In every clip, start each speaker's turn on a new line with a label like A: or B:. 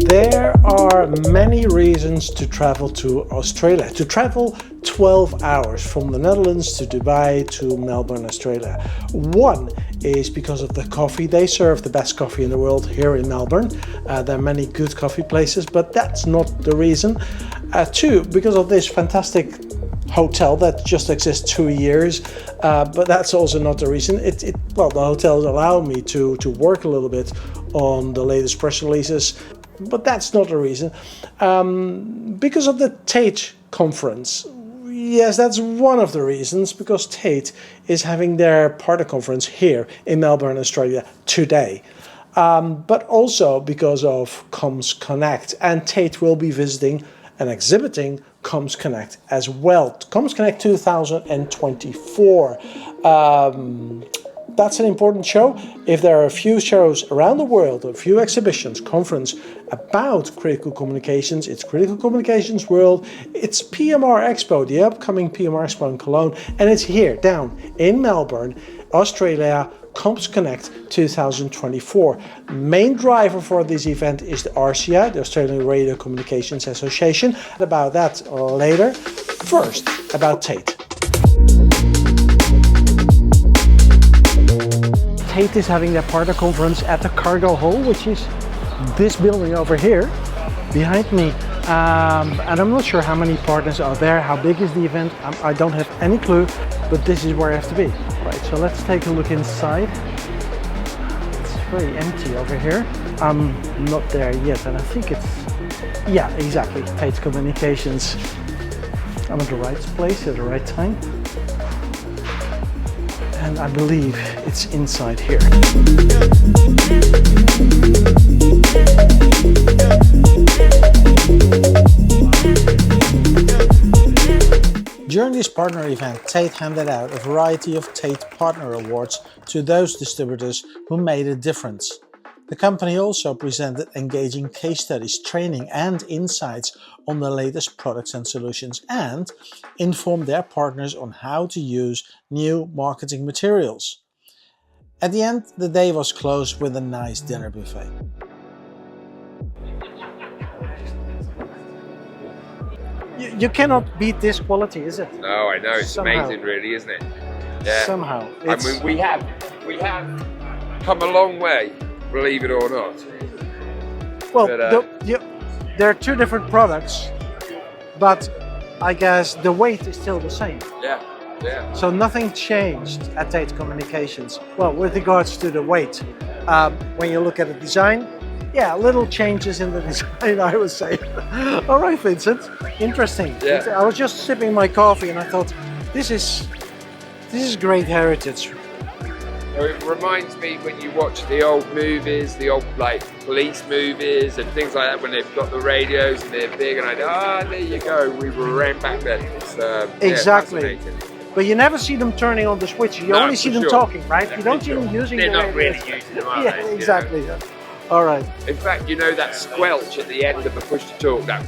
A: There are many reasons to travel to Australia. To travel 12 hours from the Netherlands to Dubai to Melbourne, Australia. One is because of the coffee. They serve the best coffee in the world here in Melbourne. There are many good coffee places, but that's not the reason. Two, because of this fantastic hotel that just exists 2 years, but that's also not the reason. Well, the hotels allow me to work a little bit on the latest press releases, but that's not the reason. Because of the Tait conference. Yes, that's one of the reasons, because Tait is having their partner conference here in Melbourne, Australia today. But also because of CommsConnect, and Tait will be visiting and exhibiting CommsConnect as well. CommsConnect 2024. That's an important show. If there are a few shows around the world, a few exhibitions, conference about critical communications, it's Critical Communications World, it's PMR Expo, the upcoming PMR Expo in Cologne, and it's here, down in Melbourne, Australia, CommsConnect 2024. Main driver for this event is the RCA, the Australian Radio Communications Association. About that later. First, about Tait. Tait is having their partner conference at the Cargo Hall, which is this building over here behind me. And I'm not sure how many partners are there, how big is the event, I don't have any clue, but this is where I have to be. Right, so let's take a look inside. It's very empty over here. I'm not there yet, and I think it's, yeah, exactly, Tait Communications. I'm at the right place at the right time. And I believe it's inside here. During this partner event, Tait handed out a variety of Tait Partner Awards to those distributors who made a difference. The company also presented engaging case studies, training and insights on the latest products and solutions, and informed their partners on how to use new marketing materials. At the end, the day was closed with a nice dinner buffet. You cannot beat this quality, is it?
B: No, I know, it's amazing really, isn't it?
A: Yeah. Somehow.
B: I mean, we have come a long way, believe it or not.
A: Well, but, there are two different products, but I guess the weight is still the same.
B: Yeah, yeah.
A: So nothing changed at Tait Communications. Well, with regards to the weight, when you look at the design, yeah, little changes in the design, I would say. All right, Vincent, interesting.
B: Yeah.
A: I was just sipping my coffee and I thought, this is great heritage.
B: It reminds me when you watch the old movies, the old like police movies and things like that, when they've got the radios and they're big, and there you go, we were around back then. It's,
A: exactly.
B: Yeah,
A: but you never see them turning on the switch. You only see them talking, right? You don't see them using
B: They're
A: the
B: not really using them, are
A: yeah,
B: they?
A: exactly.
B: You know?
A: All right.
B: In fact, you know that squelch at the end of a push-to-talk, that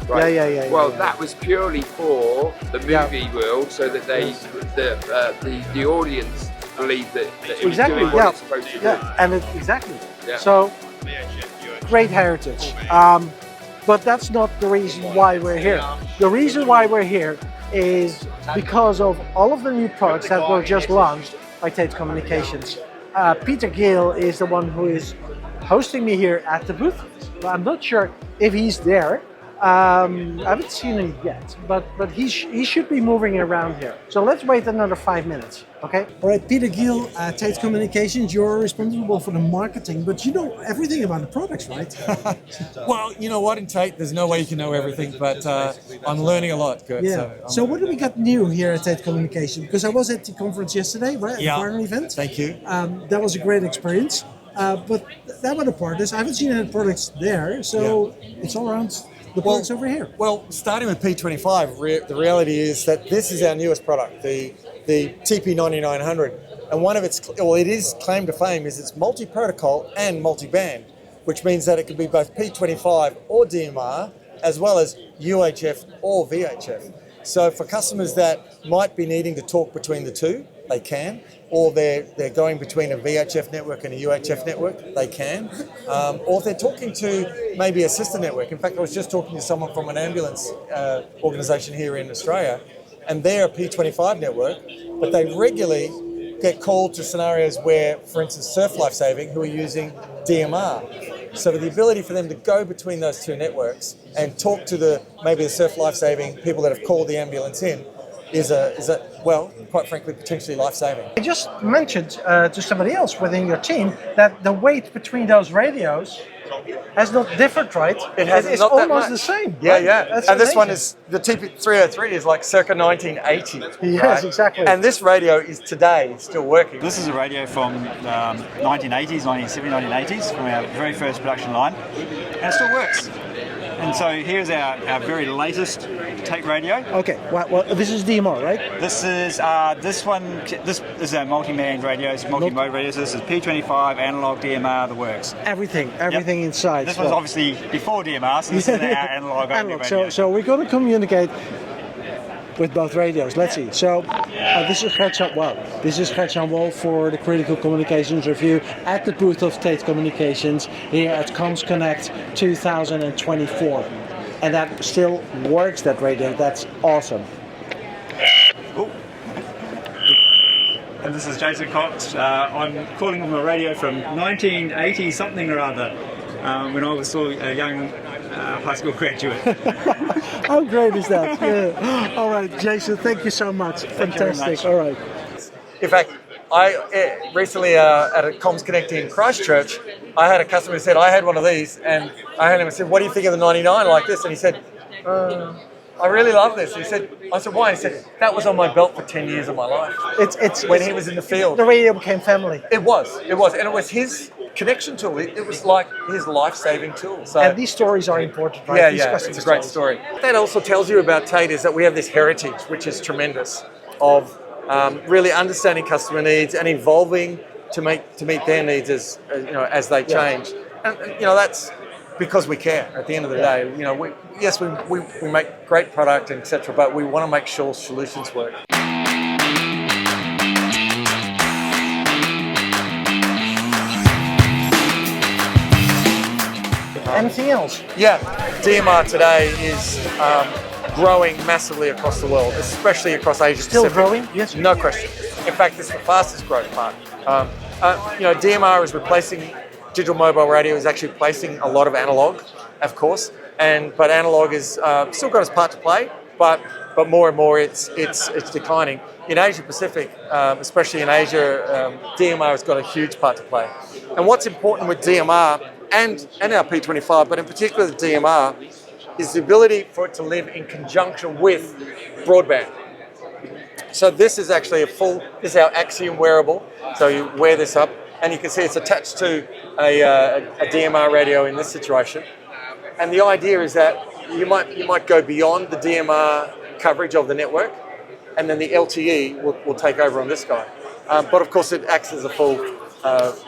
B: right?
A: Yeah.
B: Well, that was purely for the movie world, so that the audience believed that it was doing what it's supposed to do.
A: And exactly. Yeah. So, great heritage. But that's not the reason why we're here. The reason why we're here is because of all of the new products that were just launched by Tait Communications. Peter Gill is the one who is hosting me here at the booth. But I'm not sure if he's there. I haven't seen him yet, but he should be moving around here. So let's wait another 5 minutes, okay? All right, Peter Gill, Tait Communications, you're responsible for the marketing, but you know everything about the products, right?
C: Well, you know what, in Tait, there's no way you can know everything, but I'm learning a lot, Kurt.
A: Yeah. So what do we got new here at Tait Communications? Because I was at the conference yesterday, right?
C: Yeah.
A: At the partner event.
C: Thank you.
A: That was a great experience. But that were the partners. I haven't seen any products there, so it's all around the products over here.
C: Well, starting with P25, the reality is that this is our newest product, the TP9900. And one of it is claim to fame is it's multi-protocol and multi-band, which means that it can be both P25 or DMR, as well as UHF or VHF. So for customers that might be needing to talk between the two, they can. Or they're going between a VHF network and a UHF network, they can. Or if they're talking to maybe a sister network. In fact, I was just talking to someone from an ambulance organisation here in Australia, and they're a P25 network, but they regularly get called to scenarios where, for instance, Surf Lifesaving, who are using DMR. So the ability for them to go between those two networks and talk to maybe the Surf Lifesaving people that have called the ambulance in is well, quite frankly, potentially life-saving.
A: I just mentioned to somebody else within your team that the weight between those radios has not differed, right? It's
C: not that
A: almost
C: much.
A: the same.
C: Yeah,
A: right?
C: yeah.
A: That's
C: and this one
A: amazing.
C: is, the TP303 is like circa 1980.
A: Yes,
C: right?
A: exactly.
C: And this radio is today still working.
D: This is a radio from 1980s, 1970s, 1980s, from our very first production line, and it still works. And so here's our very latest Tait radio.
A: Okay, well, this is DMR, right?
D: This is this is our multi-band radios, multi-mode radios. This is P25, analog, DMR, the works.
A: Everything
D: Yep.
A: inside.
D: This was obviously before DMR, so this is our analog only radio.
A: So we're going to communicate with both radios. Let's see. So this is This is Gert-Jan Wol for the Critical Communications Review at the booth of Tait Communications here at CommsConnect 2024. And that still works, that radio. That's awesome.
D: Ooh. And this is Jason Cox. I'm calling on a radio from 1980 something or other, when I was still a young high school graduate.
A: How great is that? Yeah. All right, Jason, thank you so much. Fantastic. All right.
C: In fact, I recently at a CommsConnect in Christchurch, I had a customer who said, I had one of these, and I had him and said, what do you think of the 99 like this? And he said, I really love this. He said, I said, why? He said, that was on my belt for 10 years of my life.
A: It's
C: when he was in the field.
A: The radio became family.
C: It was, and it was his connection tool. It was like his life-saving tool. So,
A: and these stories are important, right?
C: Yeah, it's a great story. What that also tells you about Tait is that we have this heritage, which is tremendous, of really understanding customer needs and evolving to meet their needs as they change. And that's because we care. At the end of the day, we make great product, etc., but we want to make sure solutions work.
A: Anything else?
C: Yeah, DMR today is growing massively across the world, especially across Asia
A: Still
C: Pacific.
A: growing? Yes.
C: No question. In fact, it's the fastest growing part. DMR is replacing digital mobile radio, is actually replacing a lot of analog, of course, but analog is still got its part to play, but more and more it's declining. In Asia Pacific, especially in Asia, DMR has got a huge part to play. And what's important with DMR and our P25, but in particular the DMR, is the ability for it to live in conjunction with broadband. So this is actually this is our Axiom wearable. So you wear this up and you can see it's attached to a DMR radio in this situation. And the idea is that you might go beyond the DMR coverage of the network, and then the LTE will take over on this guy. But of course it acts as a full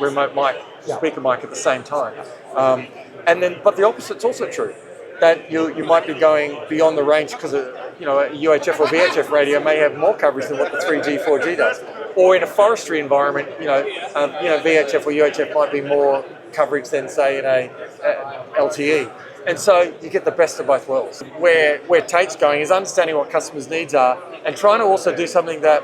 C: remote mic, speaker mic at the same time. But the opposite's also true, that you might be going beyond the range because a UHF or VHF radio may have more coverage than what the 3G, 4G does. Or in a forestry environment, VHF or UHF might be more coverage than, say, in a LTE. And so you get the best of both worlds. Where Tait's going is understanding what customers' needs are and trying to also do something that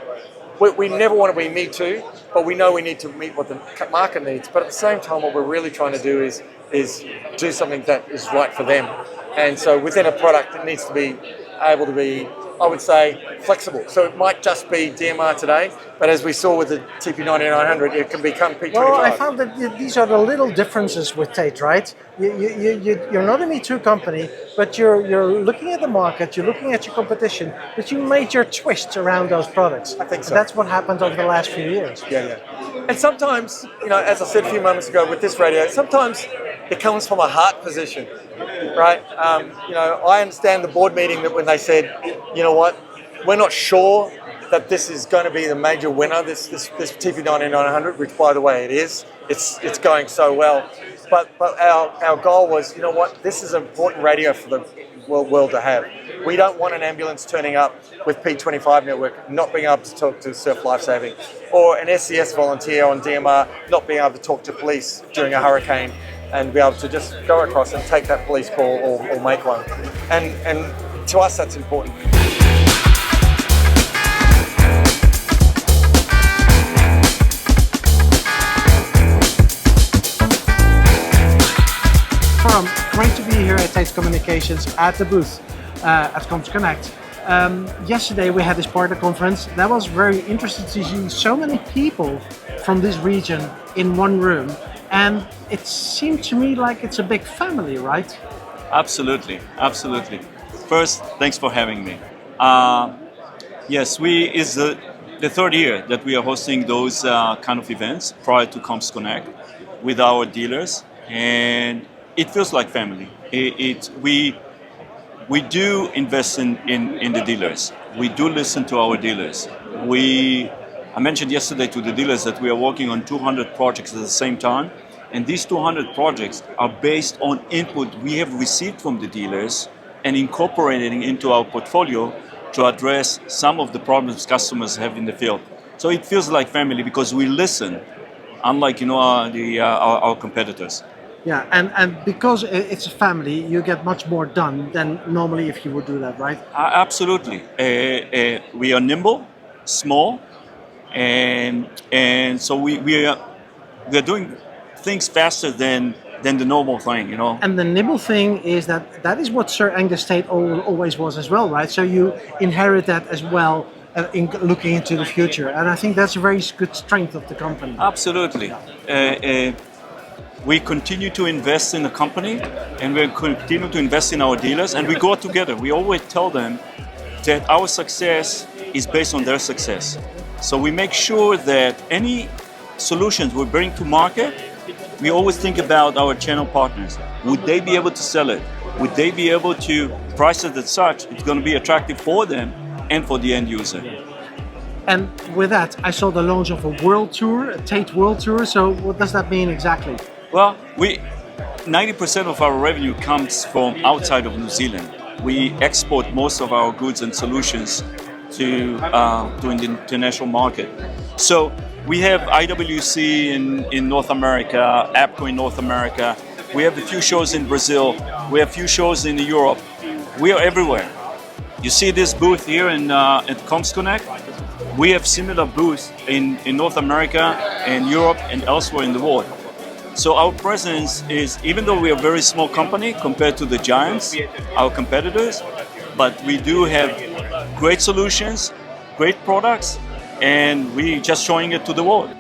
C: we never want to be me too, but we know we need to meet what the market needs. But at the same time, what we're really trying to do is do something that is right for them. And so within a product, it needs to be able to be, I would say, flexible. So it might just be DMR today, but as we saw with the TP9900, it can become P25.
A: Well, I found that these are the little differences with Tait, right? You're not a Me Too company, but you're looking at the market, you're looking at your competition, but you made your twist around those products.
C: I think so.
A: And that's what happened over the last few years.
C: Yeah. And sometimes, as I said a few moments ago with this radio, sometimes it comes from a heart position, right? I understand the board meeting that when they said, you know what, we're not sure that this is going to be the major winner, this TP9900, which by the way it is. It's going so well. But our goal was, you know what, this is an important radio for world to have. We don't want an ambulance turning up with P25 network not being able to talk to surf lifesaving, or an SCS volunteer on DMR not being able to talk to police during a hurricane and be able to just go across and take that police call or make one. And to us, that's important.
A: Great to be here at Tait Communications at the booth at CommsConnect. Yesterday we had this partner conference. That was very interesting to see so many people from this region in one room, and it seemed to me like it's a big family, right?
E: Absolutely, absolutely. First, thanks for having me. Yes, it's the third year that we are hosting those kind of events prior to CommsConnect with our dealers, and it feels like family. We do invest in the dealers. We do listen to our dealers. I mentioned yesterday to the dealers that we are working on 200 projects at the same time, and these 200 projects are based on input we have received from the dealers and incorporating into our portfolio to address some of the problems customers have in the field. So it feels like family because we listen, unlike our competitors.
A: Yeah, and because it's a family, you get much more done than normally if you would do that, right?
E: Absolutely. We are nimble, small, and so we are doing things faster than the normal thing, you know.
A: And the nimble thing is that is what Sir Angus Tait always was as well, right? So you inherit that as well in looking into the future, and I think that's a very good strength of the company.
E: Absolutely. We continue to invest in the company, and we continue to invest in our dealers, and we go together. We always tell them that our success is based on their success. So we make sure that any solutions we bring to market, we always think about our channel partners. Would they be able to sell it? Would they be able to price it as such? It's going to be attractive for them and for the end user.
A: And with that, I saw the launch of a world tour, a Tait World Tour. So what does that mean exactly?
E: Well, 90% of our revenue comes from outside of New Zealand. We export most of our goods and solutions to the international market. So we have IWC in North America, APCO in North America. We have a few shows in Brazil. We have a few shows in Europe. We are everywhere. You see this booth here at CommsConnect? We have similar booths in North America and Europe and elsewhere in the world. So our presence is, even though we are a very small company compared to the giants, our competitors, but we do have great solutions, great products, and we're just showing it to the world.